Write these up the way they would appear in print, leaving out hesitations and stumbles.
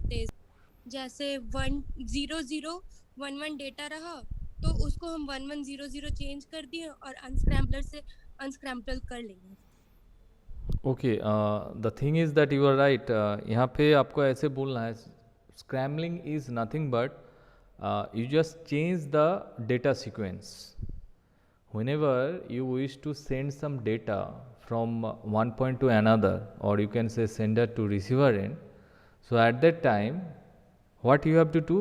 सकते हैं। जैसे 10011 डेटा रहा तो उसको हम 1100 चेंज कर दिए और अनस्क्रैम्बलर से अनस्क्रैम्बल कर लेंगे। Okay, the thing is that you are right. यहाँ पे आपको ऐसे बोलना है, scrambling is nothing but you just change the data sequence. Whenever you wish to send some data from one point to another, or you can say sender to receiver end, so at that time what you have to do,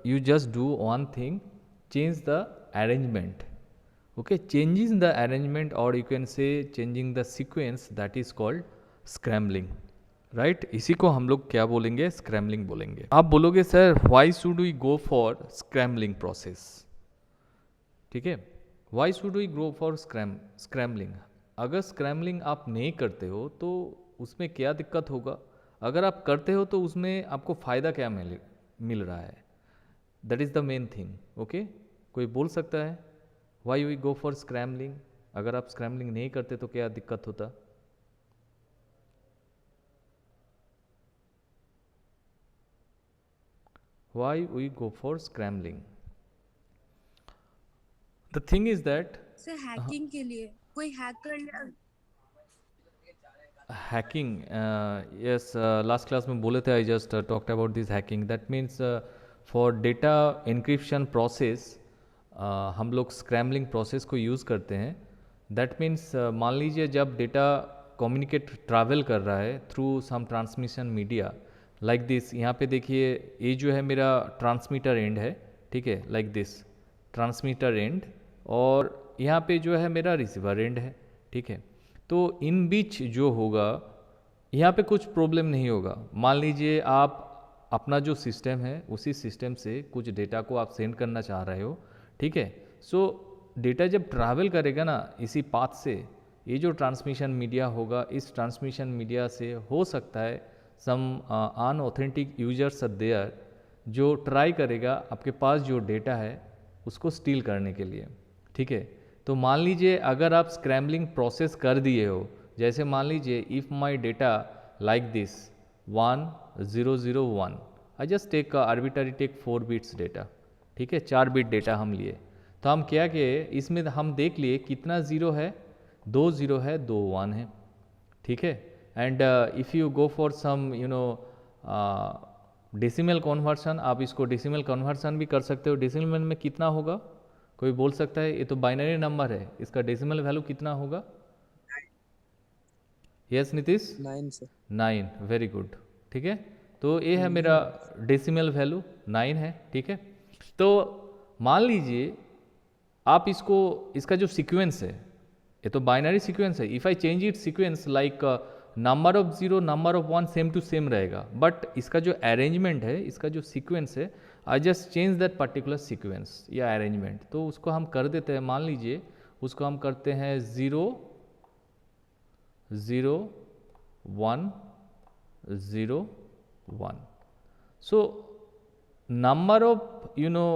you just do one thing, change the arrangement. Okay, changing the arrangement, or you can say changing the sequence, that is called scrambling. Right इसी को हम लोग क्या बोलेंगे, scrambling बोलेंगे। आप बोलोगे sir why should we go for scrambling process, ठीक है, why should we go for scrambling. अगर स्क्रैम्बलिंग आप नहीं करते हो तो उसमें क्या दिक्कत होगा, अगर आप करते हो तो उसमें आपको फ़ायदा क्या मिल रहा है, that is the main thing. Okay, कोई बोल सकता है why we go for scrambling, अगर आप स्क्रैम्बलिंग नहीं करते तो क्या दिक्कत होता। Why we go for scrambling? The thing is that sir hacking के लिए कोई हैक कर लिया। hacking, yes, last class में बोले थे, I just talked about this hacking. That means for data encryption process हम लोग scrambling process को यूज़ करते हैं। That means मान लीजिए जब डेटा कम्युनिकेट ट्रैवल कर रहा है through some transmission media like this, यहाँ पे देखिए ये जो है मेरा ट्रांसमीटर एंड है, ठीक है, लाइक दिस ट्रांसमीटर एंड, और यहाँ पे जो है मेरा रिसीवर एंड है, ठीक है। तो इन बीच जो होगा यहाँ पे कुछ प्रॉब्लम नहीं होगा। मान लीजिए आप अपना जो सिस्टम है उसी सिस्टम से कुछ डेटा को आप सेंड करना चाह रहे हो, ठीक है। सो डेटा जब ट्रैवल करेगा ना इसी पाथ से, ये जो ट्रांसमिशन मीडिया होगा इस ट्रांसमिशन मीडिया से हो सकता है सम अनऑथेंटिक यूजर्स देयर जो ट्राई करेगा आपके पास जो डेटा है उसको स्टील करने के लिए, ठीक है। तो मान लीजिए अगर आप स्क्रैम्बलिंग प्रोसेस कर दिए हो, जैसे मान लीजिए if my data like this 1001, I just take arbitrary take 4 bits data, ठीक है, 4 बिट डेटा हम लिए, तो हम क्या किए इसमें हम देख लिए कितना ज़ीरो है, 2 ज़ीरो है, 2 1 है, ठीक है। And if you go for some you know decimal conversion, आप इसको डेसिमल कन्वर्सन भी कर सकते हो। डेसिमल में कितना होगा, कोई बोल सकता है, ये तो बाइनरी नंबर है, इसका डेसिमल वैल्यू कितना होगा। यस नीतीश, 9 से 9, वेरी गुड, ठीक है। तो ये है मेरा डेसिमल वैल्यू 9 है, ठीक है। तो मान लीजिए आप इसको, इसका जो सीक्वेंस है ये तो बाइनरी सीक्वेंस है, if I change it sequence like number of zero number of one same to same रहेगा, बट इसका जो अरेंजमेंट है, इसका जो सीक्वेंस है, I just change that particular sequence या अरेंजमेंट, तो उसको हम कर देते हैं, मान लीजिए उसको हम करते हैं 0 0 1 0 1। So number of you know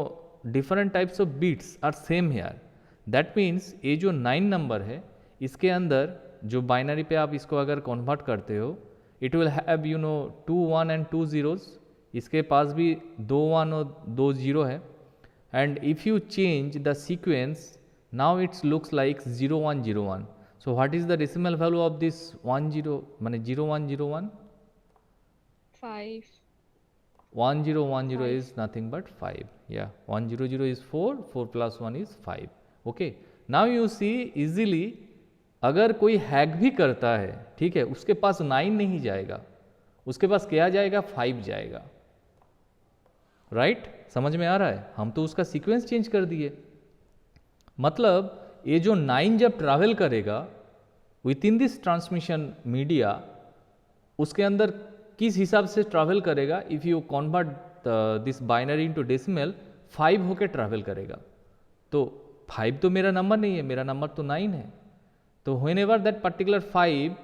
different types of bits are same here, that means ये जो 9 नंबर है इसके अंदर जो बाइनरी पे आप इसको अगर कन्वर्ट करते हो, it will have you know 2 1 and 2 zeros, इसके पास भी 2 1 और 2 0 है, and if you change the sequence now it's looks like 0 1 0 1। So what is the decimal value of this 1 0 माने 0 1 0 1? 5 1 0 1 0 5 is nothing but 5. Yeah, 1 0 0 is 4, 4 plus 1 is 5. Okay, now you see easily अगर कोई hack भी करता है, ठीक है, उसके पास 9 नहीं जाएगा, उसके पास क्या जाएगा, 5 जाएगा, राइट समझ में आ रहा है। हम तो उसका सीक्वेंस चेंज कर दिए, मतलब ये जो 9 जब ट्रैवल करेगा with in this transmission media, उसके अंदर किस हिसाब से ट्रैवल करेगा, if you convert this binary into decimal 5 होके ट्रैवल करेगा। तो 5 तो मेरा नंबर नहीं है, मेरा नंबर तो 9 है। तो whenever that particular 5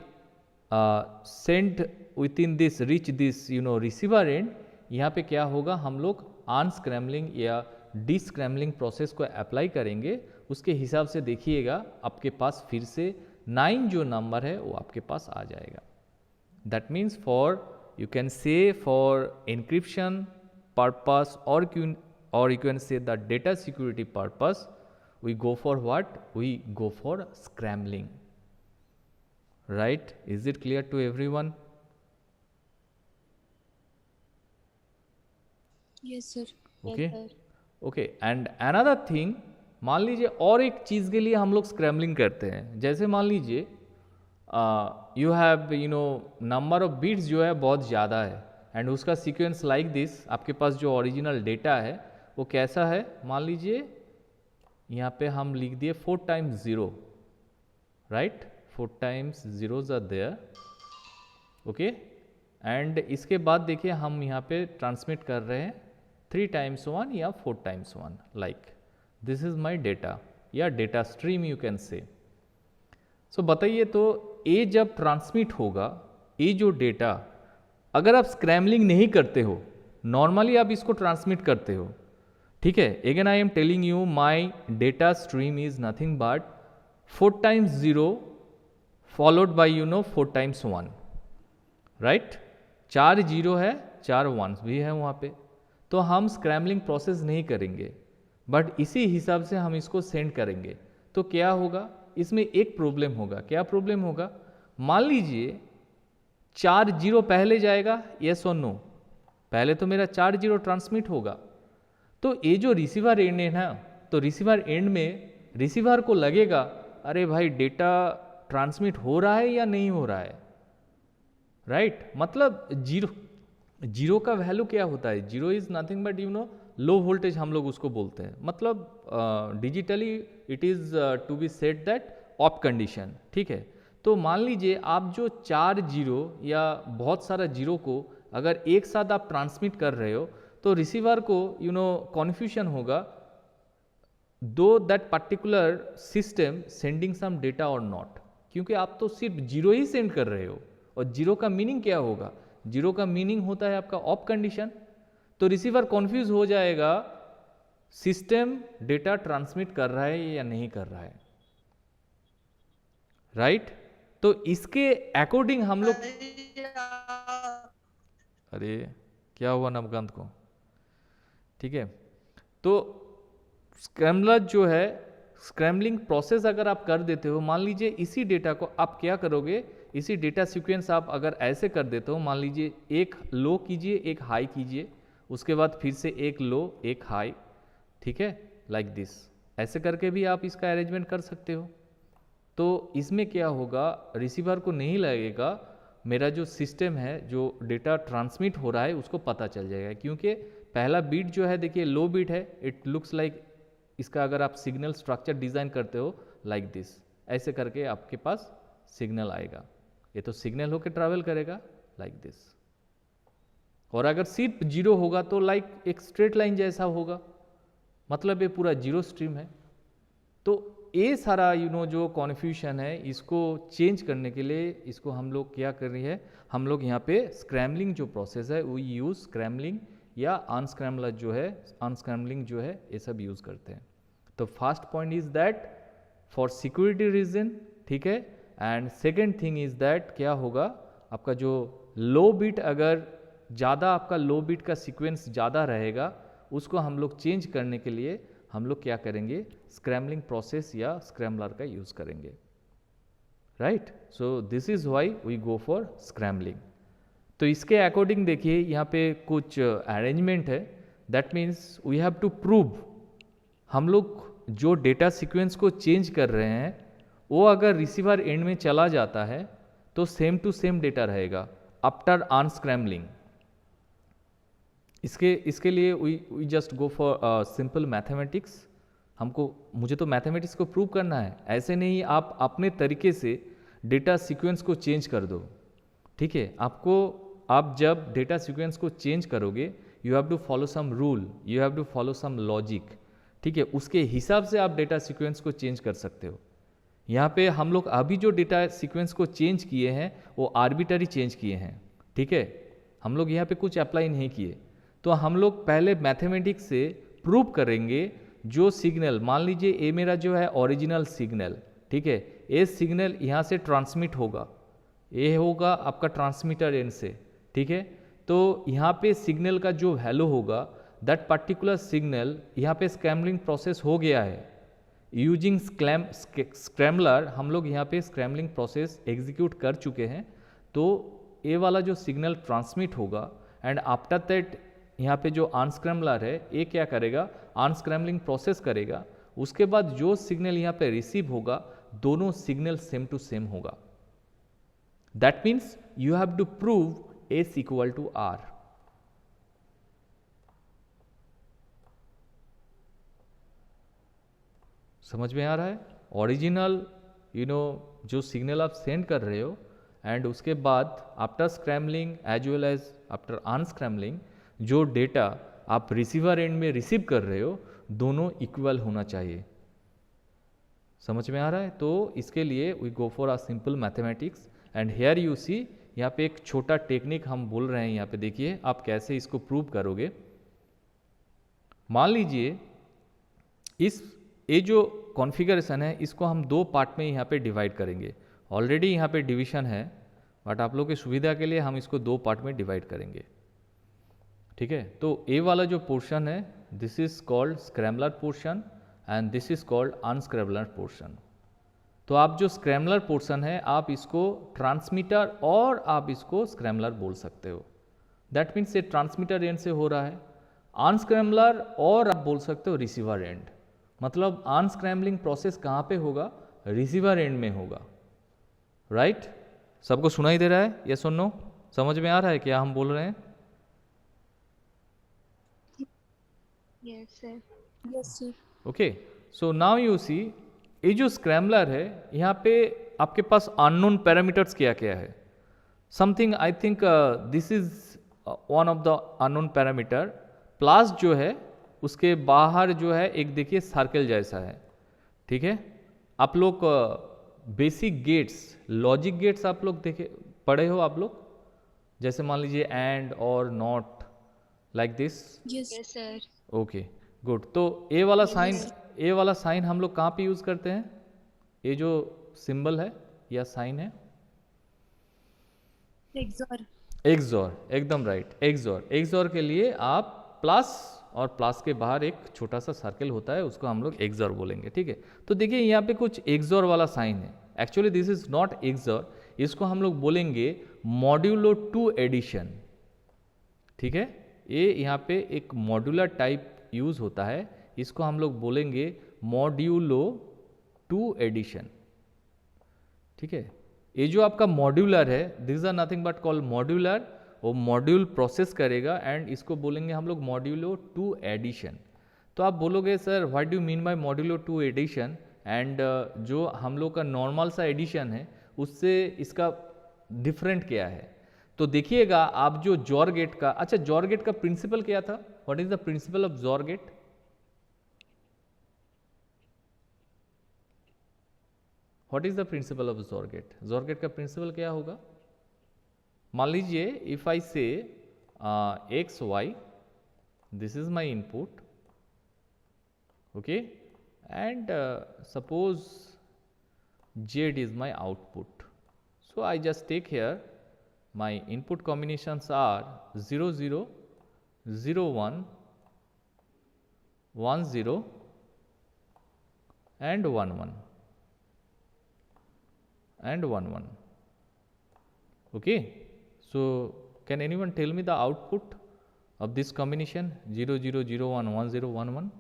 sent within this reach this you know receiver end, यहाँ पे क्या होगा, हम लोग अनस्क्रैम्बलिंग या डिस्क्रैम्बलिंग प्रोसेस को अप्लाई करेंगे, उसके हिसाब से देखिएगा आपके पास फिर से 9 जो नंबर है वो आपके पास आ जाएगा। That means for you can say for encryption purpose, or you can say the data security purpose, we go for what? We go for scrambling, right? Is it clear to everyone? Yes sir. Okay Yes, sir. Okay and another thing, मान लीजिए और एक चीज़ के लिए हम लोग scrambling करते हैं, जैसे मान लीजिए you have number of bits जो है बहुत ज़्यादा है, एंड उसका सीक्वेंस लाइक दिस, आपके पास जो ओरिजिनल डेटा है वो कैसा है, मान लीजिए यहाँ पे हम लिख दिए 4 times 0, right, 4 times zeros are there, okay, and इसके बाद देखिए हम यहाँ पे ट्रांसमिट कर रहे हैं 3 times 1 या 4 times 1, like this is my data या data stream you can say. So बताइए, तो ये जब ट्रांसमिट होगा, ये जो डेटा अगर आप स्क्रैम्बलिंग नहीं करते हो, नॉर्मली आप इसको ट्रांसमिट करते हो, ठीक है, again I am telling you my data stream is nothing but 4 times 0 followed by 4 times 1, right, 4 0 है, 4 1s भी है वहाँ पे, तो हम स्क्रैम्बलिंग प्रोसेस नहीं करेंगे, बट इसी हिसाब से हम इसको सेंड करेंगे। तो क्या होगा, इसमें एक प्रॉब्लम होगा, क्या प्रॉब्लम होगा, मान लीजिए 4 0 पहले जाएगा, यस और नो, पहले तो मेरा 4 0 ट्रांसमिट होगा, तो ये जो रिसीवर एंड है ना, तो रिसीवर एंड में रिसीवर को लगेगा अरे भाई डेटा ट्रांसमिट हो रहा है या नहीं हो रहा है, राइट, मतलब जीरो का वैल्यू क्या होता है, zero is nothing but low voltage हम लोग उसको बोलते हैं, मतलब digitally it is to be set that of condition, ठीक है। तो मान लीजिए आप जो 4 0 या बहुत सारा जीरो को अगर एक साथ आप ट्रांसमिट कर रहे हो, तो रिसीवर को कन्फ्यूजन होगा, दो that particular system sending some data और नॉट, क्योंकि आप तो सिर्फ जीरो ही सेंड कर रहे हो, और जीरो का मीनिंग क्या होगा, जीरो का मीनिंग होता है आपका ऑफ कंडीशन, तो रिसीवर कॉन्फ्यूज हो जाएगा सिस्टम डेटा ट्रांसमिट कर रहा है या नहीं कर रहा है, राइट। तो इसके अकॉर्डिंग हम लोग, अरे क्या हुआ नवकांत को, ठीक है, तो स्क्रैम्बलर जो है, स्क्रैम्बलिंग प्रोसेस अगर आप कर देते हो, मान लीजिए इसी डेटा को आप क्या करोगे, इसी डेटा सीक्वेंस आप अगर ऐसे कर देते हो, मान लीजिए एक लो कीजिए, एक हाई कीजिए, उसके बाद फिर से एक लो एक हाई, ठीक है, लाइक दिस, ऐसे करके भी आप इसका अरेंजमेंट कर सकते हो। तो इसमें क्या होगा, रिसीवर को नहीं लगेगा मेरा जो सिस्टम है, जो डेटा ट्रांसमिट हो रहा है उसको पता चल जाएगा, क्योंकि पहला बीट जो है देखिए लो बीट है, इट लुक्स लाइक, इसका अगर आप सिग्नल स्ट्रक्चर डिज़ाइन करते हो लाइक दिस, ऐसे करके आपके पास सिग्नल आएगा, ये तो सिग्नल होकर ट्रैवल करेगा लाइक दिस, और अगर सिर्फ जीरो होगा तो लाइक एक स्ट्रेट लाइन जैसा होगा, मतलब ये पूरा जीरो स्ट्रीम है। तो ये सारा जो कॉन्फ्यूजन है, इसको चेंज करने के लिए इसको हम लोग क्या कर रही है, हम लोग यहाँ पे स्क्रैम्बलिंग जो प्रोसेस है वो यूज़ स्क्रैम्बलिंग या अनस्क्रैम्बलर जो है, अनस्क्रैम्बलिंग जो है, ये सब यूज़ करते हैं। तो first point is that for security reason, ठीक है, and second thing is that क्या होगा, आपका जो लो बिट, अगर ज़्यादा आपका लो बिट का सीक्वेंस ज़्यादा रहेगा, उसको हम लोग चेंज करने के लिए हम लोग क्या करेंगे, स्क्रैम्बलिंग प्रोसेस या स्क्रैम्बलर का यूज़ करेंगे, right. So this is why we go for scrambling. तो इसके अकॉर्डिंग देखिए यहाँ पे कुछ अरेंजमेंट है, that means we have to prove, हम लोग जो डेटा सीक्वेंस को चेंज कर रहे हैं वो अगर रिसीवर एंड में चला जाता है तो सेम टू सेम डेटा रहेगा आफ्टर अनस्क्रैम्बलिंग। इसके लिए we just go for simple mathematics, मुझे तो मैथमेटिक्स को प्रूव करना है, ऐसे नहीं आप अपने तरीके से डेटा सीक्वेंस को चेंज कर दो, ठीक है। आप जब डेटा सीक्वेंस को चेंज करोगे, you have to follow some rule, you have to follow some logic, ठीक है, उसके हिसाब से आप डेटा सीक्वेंस को चेंज कर सकते हो। यहाँ पे हम लोग अभी जो डेटा सीक्वेंस को चेंज किए हैं वो आर्बिटरी चेंज किए हैं, ठीक है, हम लोग यहाँ पे कुछ अप्लाई नहीं किए। तो हम लोग पहले मैथमेटिक्स से प्रूव करेंगे जो सिग्नल, मान लीजिए ये मेरा जो है ओरिजिनल सिग्नल, ठीक है, ये सिग्नल यहाँ से ट्रांसमिट होगा, ये होगा आपका ट्रांसमीटर एंड से, ठीक है, तो यहाँ पे सिग्नल का जो वैल्यू होगा दैट पर्टिकुलर सिग्नल यहाँ पे स्क्रैम्बलिंग प्रोसेस हो गया है यूजिंग स्क्रैम्बलर। हम लोग यहाँ पे स्क्रैम्बलिंग प्रोसेस एग्जीक्यूट कर चुके हैं, तो ये वाला जो सिग्नल ट्रांसमिट होगा एंड आफ्टर दैट यहाँ पे जो अनस्क्रैम्बलर है ये क्या करेगा, अनस्क्रैम्बलिंग प्रोसेस करेगा। उसके बाद जो सिग्नल यहाँ पे रिसीव होगा दोनों सिग्नल सेम टू सेम होगा। That means you have to prove S equal to R. समझ में आ रहा है? ओरिजिनल जो सिग्नल आप सेंड कर रहे हो एंड उसके बाद after scrambling as well as after unscrambling जो डेटा आप रिसीवर एंड में रिसीव कर रहे हो दोनों इक्वल होना चाहिए। समझ में आ रहा है? तो इसके लिए we go for a simple mathematics and here you see यहाँ पे एक छोटा टेक्निक हम बोल रहे हैं। यहाँ पे देखिए आप कैसे इसको प्रूव करोगे। मान लीजिए ये जो कॉन्फ़िगरेशन है इसको हम दो पार्ट में यहाँ पे डिवाइड करेंगे। ऑलरेडी यहाँ पे डिवीजन है बट आप लोगों की सुविधा के लिए हम इसको दो पार्ट में डिवाइड करेंगे। ठीक है, तो ए वाला जो पोर्शन है this is called scrambler portion and this is called unscrambler portion. तो आप जो स्क्रैम्बलर पोर्शन है आप इसको ट्रांसमीटर और आप इसको स्क्रैम्बलर बोल सकते हो। दैट मीन्स ये ट्रांसमीटर एंड से हो रहा है। अनस्क्रैम्बलर और आप बोल सकते हो रिसीवर एंड। मतलब अनस्क्रैम्बलिंग प्रोसेस कहाँ पे होगा, रिसीवर एंड में होगा। राइट सबको सुनाई दे रहा है? यस और नो? समझ में आ रहा है क्या हम बोल रहे हैं? Yes, sir. Yes sir. Okay, so now you see ये जो स्क्रैम्बलर है यहाँ पे आपके पास अननोन पैरामीटर्स क्या क्या है। Something I think this is one of the unknown parameter. Plus जो है उसके बाहर जो है एक देखिए सर्कल जैसा है। ठीक है, आप लोग बेसिक गेट्स लॉजिक गेट्स आप लोग देखे पढ़े हो आप लोग, जैसे मान लीजिए एंड और not like this. Yes Yes, sir. Okay good. तो ए वाला साइन हम लोग कहाँ पे यूज करते हैं? ये जो सिंबल है या साइन है एक्सॉर। एक्सॉर, एकदम राइट। एक्सॉर के लिए आप प्लस और प्लस के बाहर एक छोटा सा सर्कल होता है उसको हम लोग एक्सॉर बोलेंगे। ठीक है, तो देखिए यहाँ पे कुछ एक्सॉर वाला साइन है। Actually this is not XOR, इसको हम लोग बोलेंगे मॉड्यूलो टू एडिशन। ठीक है, ये यहाँ पे एक मॉड्यूलर टाइप यूज होता है, इसको हम लोग बोलेंगे मॉड्यूलो टू एडिशन। ठीक है, ये जो आपका मॉड्यूलर है this are nothing but called modular. वो मॉड्यूल प्रोसेस करेगा एंड इसको बोलेंगे हम लोग मॉड्यूलो टू एडिशन। तो आप बोलोगे sir what do mean by modulo two addition and जो हम लोग का नॉर्मल सा एडिशन है उससे इसका डिफरेंट क्या है? तो देखिएगा आप जो जॉर गेट का, अच्छा जॉर गेट का प्रिंसिपल क्या था? What is the principle of XOR gate? What is the principle of XOR gate? XOR gate का प्रिंसिपल क्या होगा? मान लीजिए if I say X Y, this is my input, okay, and suppose Z is my output. So I just take here my input combinations are 0 0 0 1 1 0 and 1 1 and 1 1. Okay, so can anyone tell me the output of this combination 0 0 0 1 1 0 1 1?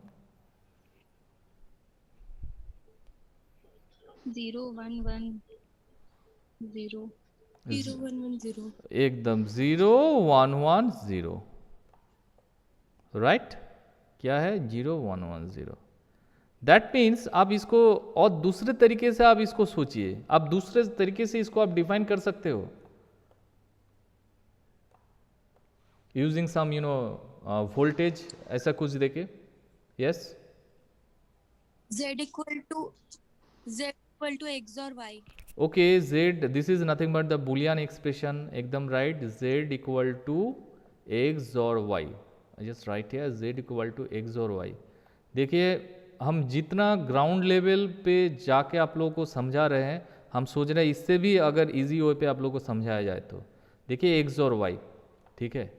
0 1 1 0. 0 1 1 0। एकदम 0 1 1 0, right? क्या है? 0 1 1 0. That means आप इसको और दूसरे तरीके से आप इसको सोचिए, आप दूसरे तरीके से इसको आप डिफाइन कर सकते हो यूजिंग सम वोल्टेज, ऐसा कुछ देके. Yes, z equal to x और y। Okay, z, this is nothing but the boolean expression, एकदम right. z equal to x और y, just right here z equal to x और y. देखिए हम जितना ग्राउंड लेवल पे जाके आप लोगों को समझा रहे हैं, हम सोच रहे हैं इससे भी अगर इजी वे पे आप लोगों को समझाया जाए तो देखिए एक्स और y, ठीक है.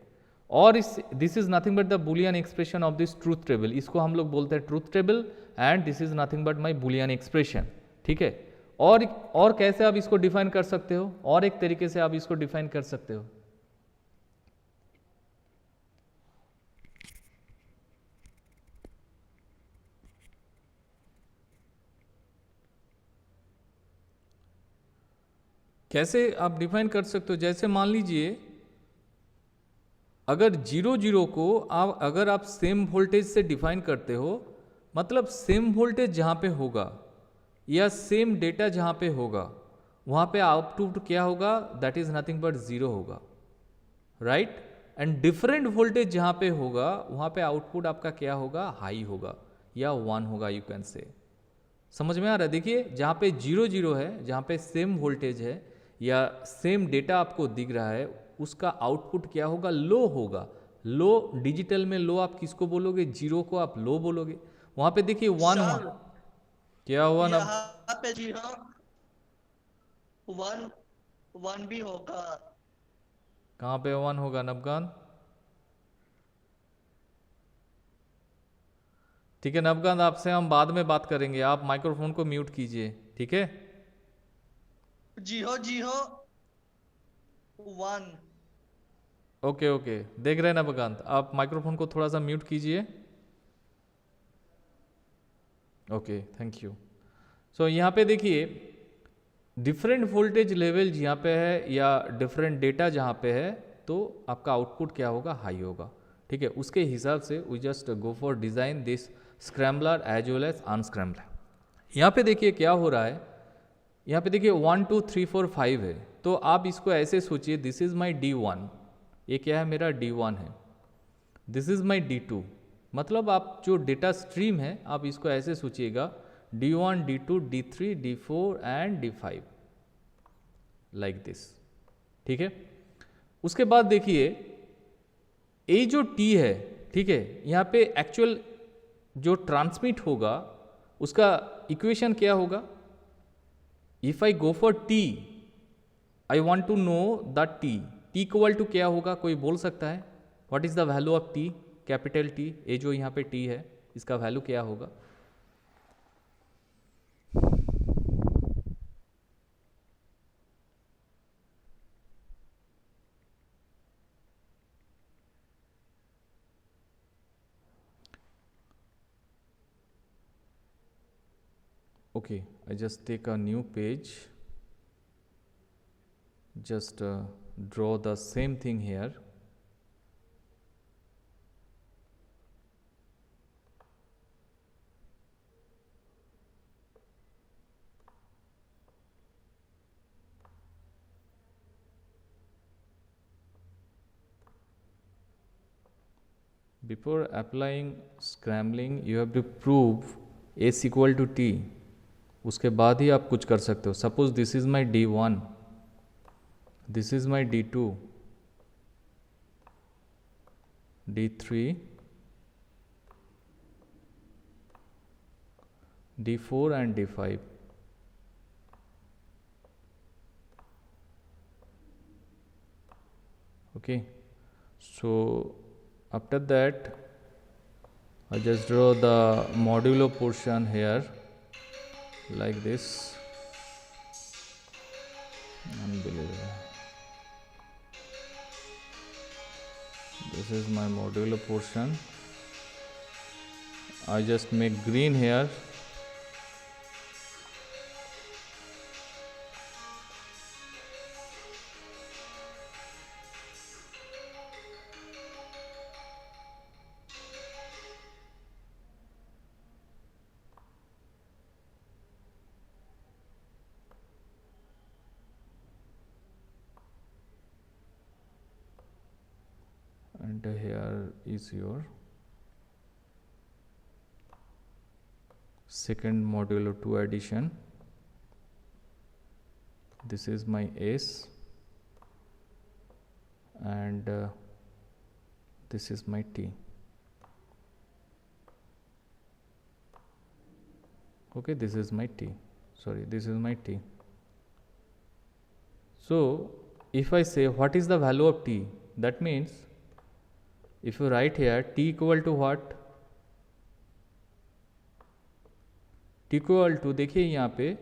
और इस this is nothing but the boolean expression of this truth table, इसको हम लोग बोलते हैं truth table, and this is nothing but my Boolean expression, ठीक है। और कैसे आप इसको डिफाइन कर सकते हो, और एक तरीके से आप इसको डिफाइन कर सकते हो, कैसे आप डिफाइन कर सकते हो, जैसे मान लीजिए अगर 0 0 को आप अगर आप सेम वोल्टेज से डिफाइन करते हो, मतलब सेम वोल्टेज जहाँ पे होगा या सेम डेटा जहाँ पे होगा वहाँ पे आउटपुट क्या होगा, दैट इज नथिंग बट 0 होगा, राइट। एंड डिफरेंट वोल्टेज जहाँ पे होगा वहाँ पे आउटपुट आपका क्या होगा, हाई होगा या 1 होगा, यू कैन से। समझ में आ रहा है? देखिए जहाँ पे 0 0 है, जहाँ पे सेम वोल्टेज है या सेम डेटा आपको दिख रहा है, उसका आउटपुट क्या होगा, लो होगा। लो डिजिटल में लो आप किसको बोलोगे, 0 को आप लो बोलोगे। वहाँ पे देखिए 1 हुआ, सर क्या हुआ ना, यहाँ पे जी हाँ 1 1 भी होगा। कहाँ पे 1 होगा नबगान? ठीक है नबगान, आपसे हम बाद में बात करेंगे, आप माइक्रोफोन को म्यूट कीजिए, ठीक है। जी हो 1। ओके ओके, देख रहे हैं नबगान, आप माइक्रोफोन को थोड़ा सा म्यूट कीजिए। Okay thank you. सो यहाँ पे देखिए डिफरेंट वोल्टेज लेवल यहाँ पे है या डिफरेंट डेटा जहाँ पे है, तो आपका आउटपुट क्या होगा, हाई होगा, ठीक है। उसके हिसाब से we just go for design this scrambler as well as unscrambler. यहाँ पे देखिए क्या हो रहा है, यहाँ पे देखिए 1 2 3 4 5 है, तो आप इसको ऐसे सोचिए, दिस इज माई D1, ये क्या है, मेरा D1 है, दिस इज माई D2, मतलब आप जो डेटा स्ट्रीम है आप इसको ऐसे सोचिएगा, D1 D2 D3 D4 and D5 like this, ठीक है। उसके बाद देखिए ये जो T है, ठीक है, यहाँ पे एक्चुअल जो ट्रांसमिट होगा उसका इक्वेशन क्या होगा, if I go for T I want to know the T equal to क्या होगा, कोई बोल सकता है, what is the value of T, capital T, ये जो यहाँ पे T है इसका वैल्यू क्या होगा। Okay, I just take a new page, just draw the same thing here. Before applying scrambling, you have to prove S equal to T. उसके बाद ही आप कुछ कर सकते हो। Suppose this is my D1, this is my D2, D3, D4 and D5. Okay, so after that I just draw the modulo portion here like this. Unbelievable. This is my modulo portion. I just make green here. And here is your second modulo 2 addition. This is my S and this is my T. Okay, this is my T, sorry, this is my T. So if I say what is the value of T, that means if you write here T equal to what, T equal to, देखिए यहाँ पे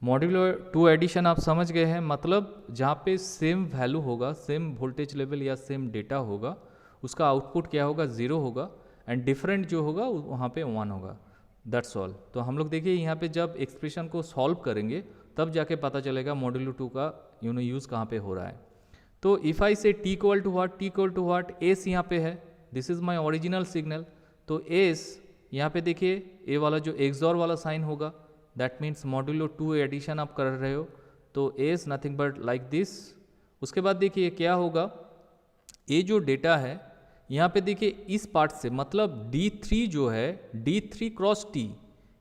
modulo 2 addition आप समझ गए हैं, मतलब जहाँ पे सेम वैल्यू होगा, सेम वोल्टेज लेवल या सेम डेटा होगा, उसका आउटपुट क्या होगा, 0 होगा, एंड डिफरेंट जो होगा वहाँ पे 1 होगा। That's all. तो हम लोग देखिए यहाँ पे जब एक्सप्रेशन को सॉल्व करेंगे तब जाके पता चलेगा मॉड्यूलो 2 का यूज़ कहाँ पे हो रहा है। तो if I say T equal to what, T equal to what, S यहाँ पे है, this is my original signal. तो एस यहाँ पे देखिए ए वाला जो एक्सॉर वाला साइन होगा, दैट मीन्स मॉड्यूलो 2 एडिशन आप कर रहे हो, तो S nothing but like this. उसके बाद देखिए क्या होगा, ये जो डेटा है यहाँ पे देखिए इस पार्ट से, मतलब D3 जो है, D3 क्रॉस T,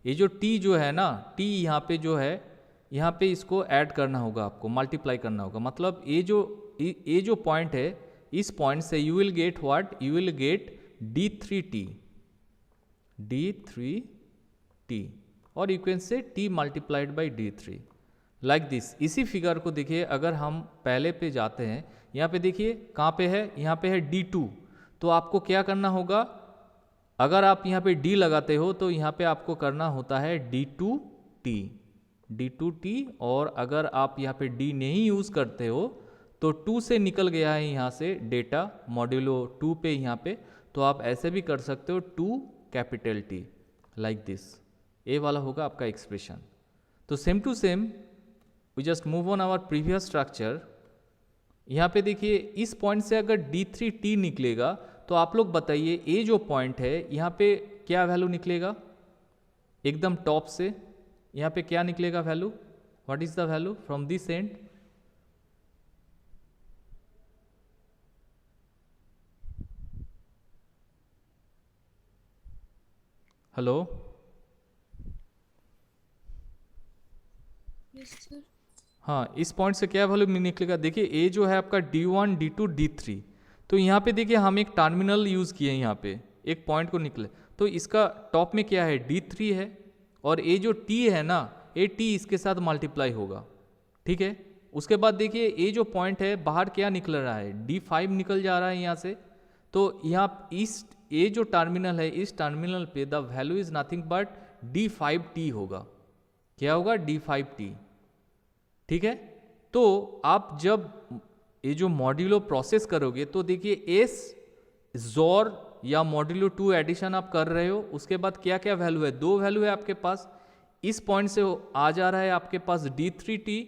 ये जो T जो है ना, T यहाँ पे जो है, यहाँ पे इसको ऐड करना होगा, आपको मल्टीप्लाई करना होगा, मतलब ये जो पॉइंट है, इस पॉइंट से you will get what, you will get D3T, D3T, और यू कैन से T multiplied by D3 like this. इसी फिगर को देखिए अगर हम पहले पे जाते हैं, यहाँ पे देखिए कहाँ पे है, यहाँ पे है D2, तो आपको क्या करना होगा, अगर आप यहाँ पे D लगाते हो तो यहाँ पे आपको करना होता है D2T, D2T, और अगर आप यहाँ पे D नहीं यूज़ करते हो तो 2 से निकल गया है यहाँ से डेटा मॉड्यूलो 2 पे यहाँ पे, तो आप ऐसे भी कर सकते हो 2 कैपिटल T लाइक दिस। ए वाला होगा आपका एक्सप्रेशन। तो same to same we just move on our previous structure. यहाँ पे देखिए इस पॉइंट से अगर D3T निकलेगा तो आप लोग बताइए ये जो पॉइंट है यहाँ पे क्या वैल्यू निकलेगा, एकदम टॉप से यहाँ पे क्या निकलेगा value, what is the value from this and, hello, yes sir. हाँ, इस पॉइंट से क्या वैल्यू निकलेगा, देखिए ए जो है आपका D1, D2, D3, तो यहाँ पे देखिए हम एक टर्मिनल यूज़ किए यहाँ पे एक पॉइंट को निकले, तो इसका टॉप में क्या है D3 है, और ये जो T है ना, ये T इसके साथ मल्टीप्लाई होगा, ठीक है। उसके बाद देखिए ये जो पॉइंट है बाहर क्या निकल रहा है, D5 निकल जा रहा है यहाँ से, तो यहाँ इस ये जो टर्मिनल है, इस टर्मिनल पे the value is nothing but D5T होगा, क्या होगा D5T, ठीक है। तो आप जब ये जो मॉड्यूलो प्रोसेस करोगे तो देखिए एस जोर या मॉड्यूलो 2 एडिशन आप कर रहे हो, उसके बाद क्या क्या वैल्यू है, 2 वैल्यू है आपके पास, इस पॉइंट से आ जा रहा है आपके पास D3T,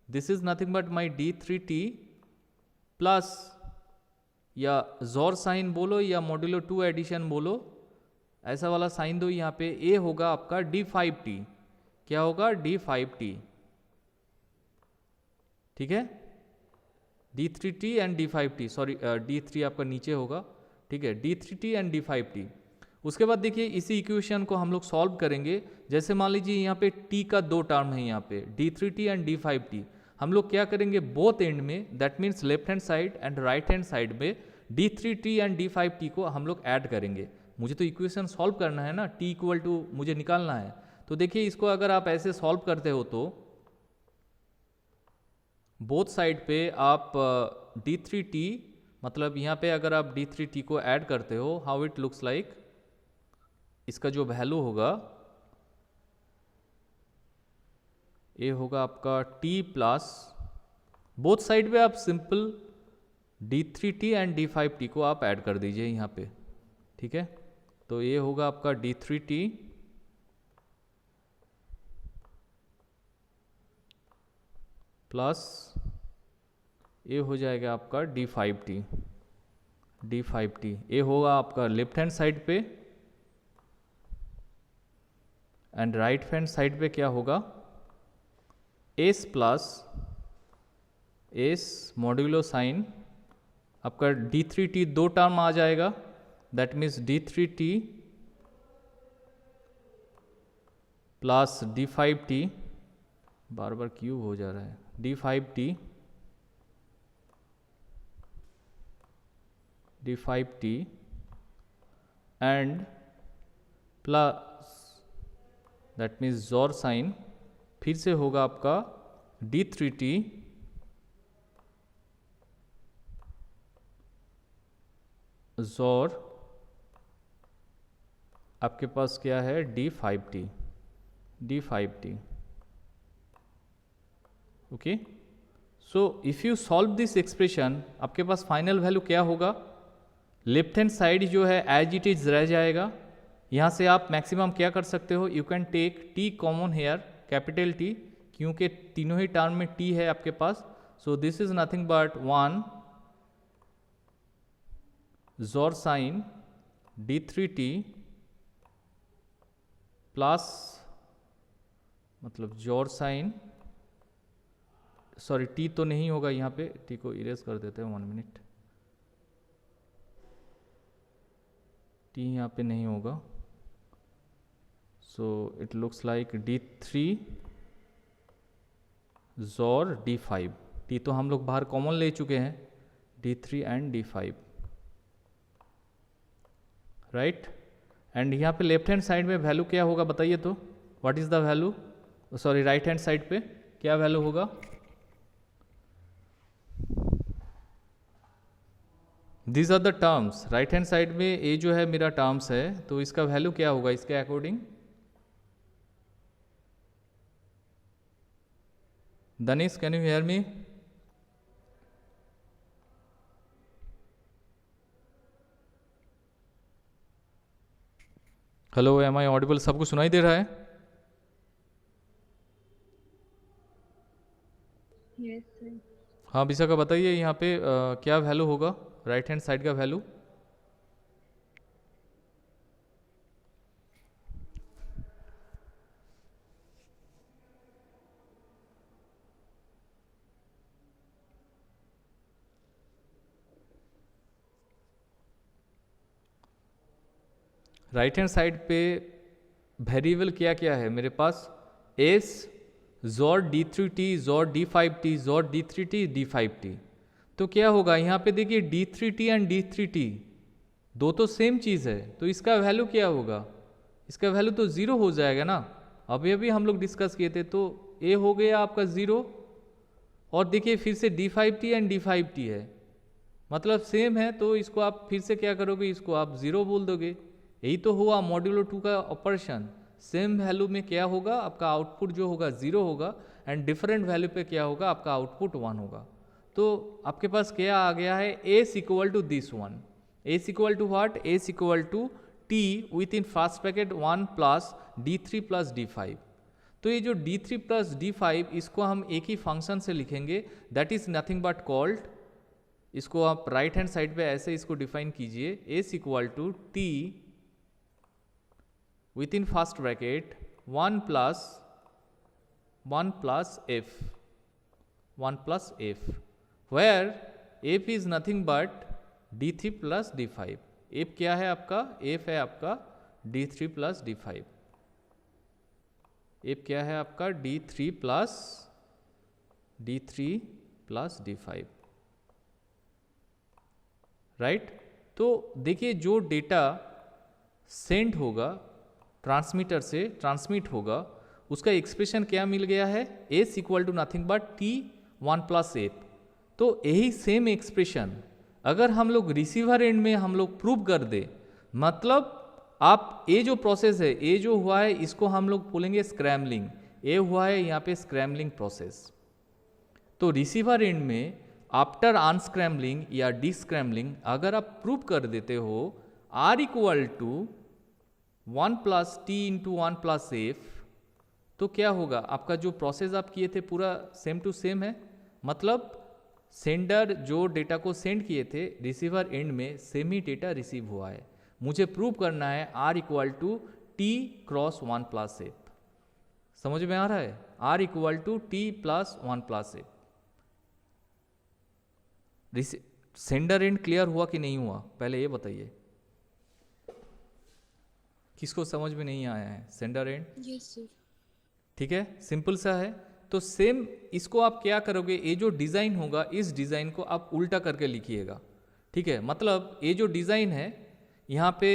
this is nothing but my D3T plus, या जोर साइन बोलो या मॉड्यूलो 2 एडिशन बोलो, ऐसा वाला साइन दो यहाँ पे, ए होगा आपका D5T, क्या होगा D5T, ठीक है, D3T and D5T, sorry D3 आपका नीचे होगा, ठीक है, D3T एंड D5T। उसके बाद देखिए इसी इक्वेशन को हम लोग सॉल्व करेंगे, जैसे मान लीजिए यहाँ पे T का 2 टर्म है, यहाँ पे D3T एंड D5T, हम लोग क्या करेंगे बोथ एंड में, that means left hand side and right hand side में D3T एंड D5T को हम लोग ऐड करेंगे। मुझे तो इक्वेशन सॉल्व करना है ना, T इक्वल टू मुझे निकालना है, तो देखिए इसको अगर आप ऐसे सॉल्व करते हो तो बोथ साइड पे आप D3T, मतलब यहाँ पे अगर आप D3T को ऐड करते हो, हाउ इट लुक्स लाइक, इसका जो वैल्यू होगा ये होगा आपका T प्लस, बोथ साइड पे आप सिंपल D3T एंड D5T को आप ऐड कर दीजिए यहाँ पे, ठीक है। तो ये होगा आपका D3T प्लस ये हो जाएगा आपका D5T, D5T ये होगा आपका लेफ्ट हैंड साइड पे, एंड राइट हैंड साइड पे क्या होगा S plus S modulo sign, आपका D3T 2 टर्म आ जाएगा, that means D3T plus D5T, बार बार क्यों हो जा रहा है, D5T and plus that means XOR sign, फिर से होगा आपका D3T जोर आपके पास क्या है, d5t, d5t, okay. So if you solve this expression, आपके पास फाइनल वैल्यू क्या होगा, लेफ्ट हैंड साइड जो है एज इट इज रह जाएगा। यहाँ से आप मैक्सिमम क्या कर सकते हो, you can take t common here, capital T, क्योंकि तीनों ही टर्म में t है आपके पास। So this is nothing but 1 XOR sign d3t plus, मतलब जोर साइन, सॉरी t तो नहीं होगा यहाँ पे, t को इरेज कर देते हैं, 1 मिनट, t यहाँ पे नहीं होगा। So it looks like d3 जोर d5, t तो हम लोग बाहर कॉमन ले चुके हैं, d3 and d5, right. And यहाँ पे लेफ्ट हैंड साइड में वैल्यू क्या होगा बताइए तो, what is the value, sorry right hand side पे क्या वैल्यू होगा, these are the terms, right hand side में ये जो है मेरा टर्म्स है, तो इसका वैल्यू क्या होगा इसके according, Danish can you hear me, hello, am I audible, सबको सुनाई दे रहा है? Yes sir. हाँ विशाखा बताइए यहाँ पे क्या वैल्यू होगा राइट हैंड साइड का वैल्यू, राइट हैंड साइड पे वेरिएबल क्या क्या है मेरे पास, एस जोर d3t जोर d5t जोर d3t d5t, तो क्या होगा यहाँ पे देखिए d3t एंड d3t दो तो सेम चीज़ है, तो इसका वैल्यू क्या होगा, इसका वैल्यू तो ज़ीरो हो जाएगा ना। अभी अभी हम लोग डिस्कस किए थे, तो ए हो गया आपका ज़ीरो, और देखिए फिर से d5t एंड d5t है, मतलब सेम है, तो इसको आप फिर से क्या करोगे, इसको आप ज़ीरो बोल दोगे, यही तो हुआ मॉड्यूलो 2 का ऑपरेशन। सेम वैल्यू में क्या होगा, आपका आउटपुट जो होगा ज़ीरो होगा, एंड डिफरेंट वैल्यू पे क्या होगा, आपका आउटपुट 1 होगा। तो आपके पास क्या आ गया है, S equal to this one, S equal to what, S equal to T within first bracket 1 plus d3 plus d5। तो ये जो d3 प्लस d5 इसको हम एक ही फंक्शन से लिखेंगे, that is nothing but called, इसको आप राइट हैंड साइड पे ऐसे इसको डिफाइन कीजिए, S equal to T within first bracket 1 plus f, 1 plus f, where f is nothing but d3 plus d5। f क्या है आपका, f है आपका d3 प्लस d5, f क्या है आपका d3 प्लस d5, राइट। तो देखिए जो डेटा सेंड होगा ट्रांसमीटर से ट्रांसमिट होगा, उसका एक्सप्रेशन क्या मिल गया है, S equal to nothing but T 1 plus F. तो यही सेम एक्सप्रेशन अगर हम लोग रिसीवर एंड में हम लोग प्रूव कर दे, मतलब आप ये जो प्रोसेस है, ये जो हुआ है इसको हम लोग बोलेंगे स्क्रैम्बलिंग, ये हुआ है यहाँ पे स्क्रैम्बलिंग प्रोसेस। तो रिसीवर एंड में आफ्टर अनस्क्रैम्बलिंग या डिस्क्रैम्बलिंग अगर आप प्रूव कर देते हो R equal to 1 plus T into 1 plus F, तो क्या होगा, आपका जो प्रोसेस आप किए थे पूरा सेम टू सेम है, मतलब सेंडर जो डेटा को सेंड किए थे रिसीवर एंड में सेम ही डेटा रिसीव हुआ है। मुझे प्रूव करना है R equal to T cross 1 plus F. समझ में आ रहा है, R equal to T plus 1 plus F. Sender end clear हुआ कि नहीं हुआ, पहले ये बताइए, किसको समझ में नहीं आया है सेंडर एंड? Yes sir. ठीक है, सिंपल सा है। तो सेम इसको आप क्या करोगे, ये जो डिज़ाइन होगा इस डिज़ाइन को आप उल्टा करके लिखिएगा, ठीक है। मतलब ये जो डिज़ाइन है यहाँ पे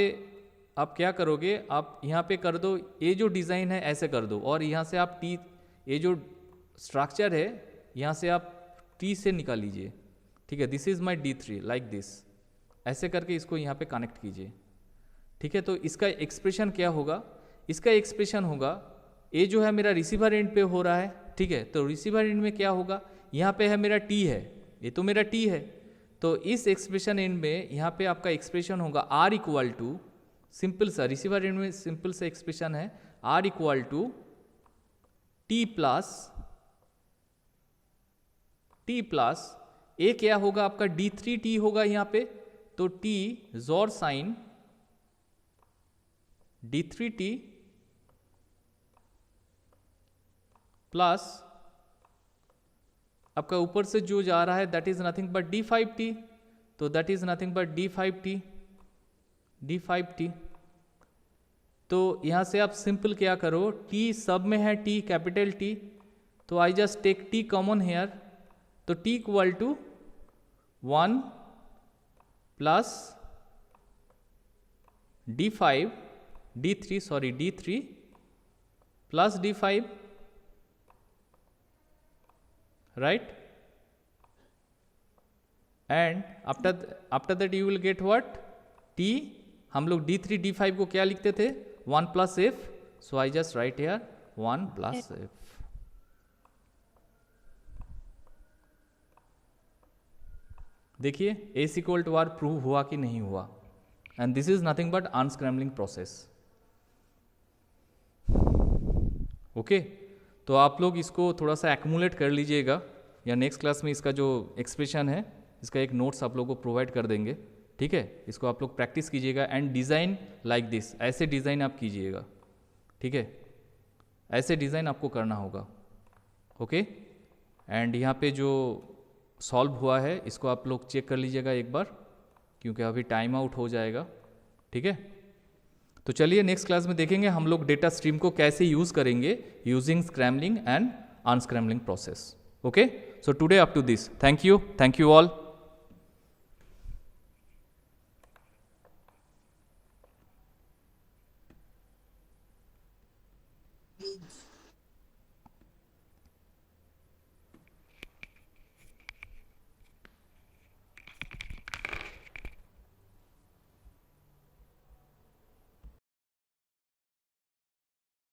आप क्या करोगे, आप यहाँ पे कर दो, ये जो डिज़ाइन है ऐसे कर दो, और यहाँ से आप टी, ये जो स्ट्रक्चर है यहाँ से आप टी से निकाल लीजिए, ठीक है। This is my D3 like this, ऐसे करके इसको यहाँ पे कनेक्ट कीजिए, ठीक है। तो इसका एक्सप्रेशन क्या होगा, इसका एक्सप्रेशन होगा, ये जो है मेरा रिसीवर एंड पे हो रहा है, ठीक है। तो रिसीवर एंड में क्या होगा, यहाँ पे है मेरा टी है, ये तो मेरा टी है, तो इस एक्सप्रेशन एंड में यहाँ पे आपका एक्सप्रेशन होगा आर इक्वल टू, सिंपल सा रिसीवर एंड में सिंपल सा एक्सप्रेशन है, R equal to T plus A क्या होगा आपका d3t होगा यहाँ पे, तो t जोर साइन d3t प्लस आपका ऊपर से जो जा रहा है that is nothing but d5t, तो that is nothing but d5t। तो यहां से आप सिंपल क्या करो, t सब में है t कैपिटल T, तो I just take t common here, तो t equal to 1 plus d3 plus d5, right? And after that you will get what? t, हम लोग d3 d5 को क्या लिखते थे, 1 plus f, so I just write here 1 plus f। देखिए a equal to r prove हुआ कि नहीं हुआ, and this is nothing but unscrambling process। Okay तो आप लोग इसको थोड़ा सा एक्यूमुलेट कर लीजिएगा, या नेक्स्ट क्लास में इसका जो एक्सप्रेशन है इसका एक नोट्स आप लोगों को प्रोवाइड कर देंगे, ठीक है। इसको आप लोग प्रैक्टिस कीजिएगा एंड डिज़ाइन लाइक दिस, ऐसे डिज़ाइन आप कीजिएगा, ठीक है, ऐसे डिज़ाइन आपको करना होगा, ओके। एंड यहाँ पे जो सॉल्व हुआ है इसको आप लोग चेक कर लीजिएगा एक बार, क्योंकि अभी टाइम आउट हो जाएगा, ठीक है। तो चलिए नेक्स्ट क्लास में देखेंगे हम लोग डेटा स्ट्रीम को कैसे यूज़ करेंगे using scrambling and unscrambling process, okay. So today up to this, thank you all.